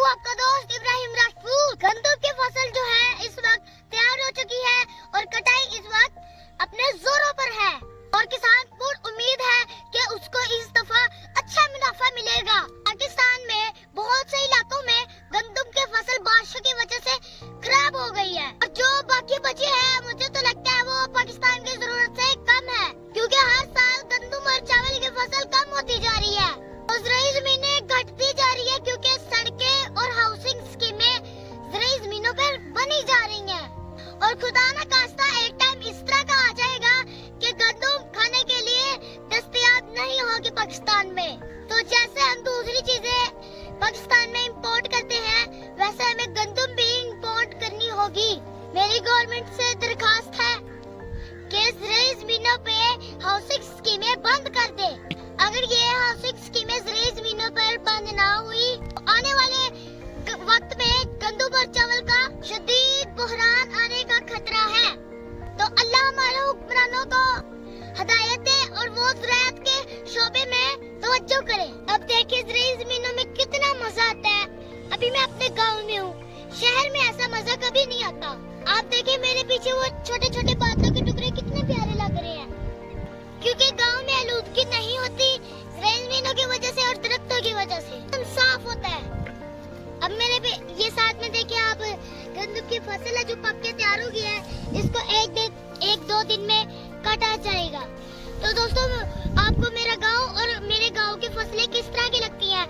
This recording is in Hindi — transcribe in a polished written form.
आपका दोस्त इब्राहिम राजपूत। गंदम की फसल जो है इस वक्त तैयार हो चुकी है और कटाई इस वक्त अपने जोरों पर है और किसान पूर्ण उम्मीद है कि उसको इस दफा अच्छा मुनाफा मिलेगा। पाकिस्तान में बहुत से इलाकों में गंदम की फसल बारिशों की वजह से खराब हो गई है और जो बाकी बची है मुझे तो लगता है वो पाकिस्तान की जरूरत से कम है, क्योंकि हर साल गंदम और चावल की फसल कम होती जा रही है और ज़राई ज़मीनें घटती जा रही है, क्योंकि सड़कें और हाउसिंग स्कीमें ज़राई ज़मीनों पर बनी जा रही हैं और खुदा न खास्ता एक टाइम इस तरह का आ जाएगा कि गंदम खाने के लिए दस्तयाब नहीं होगी पाकिस्तान में। तो जैसे हम दूसरी चीजें पाकिस्तान में इंपोर्ट करते हैं वैसे हमें गंदम भी इंपोर्ट करनी होगी। मेरी गवर्नमेंट से दरखास्त है कि ज़राई ज़मीनों पे हाउसिंग स्कीमें बंद कर दे। अगर ये हाउसिंग स्कीमें ज़राई ज़मीनों पर बंद ना हुई तो आने वाले वक्त में गंदम और चावल का शदीद बहरान आने का खतरा है। तो अल्लाह हमारे हुक्मरानों को हदायत दे और वो ज़राअत के शोबे में तवज्जो करे। अब देखिए ज़राई ज़मीनों में कितना मजा आता है। अभी मैं अपने गांव में हूँ, शहर में ऐसा मजा कभी नहीं आता। आप देखिए मेरे पीछे वो छोटे छोटे बादलों के टुकड़े कितने प्यारे लग रहे हैं, क्योंकि गांव में आलूदगी नहीं होती ज़राई ज़मीनों की वजह से और दरख्तों की वजह से साफ होता है। अब मेरे पे ये साथ में देखिए आप गंदम की फसल है जो पक के तैयार हो गई है, इसको एक दो दिन में काटा जाएगा। तो दोस्तों आपको मेरा गांव और मेरे गांव की फसलें किस तरह की लगती हैं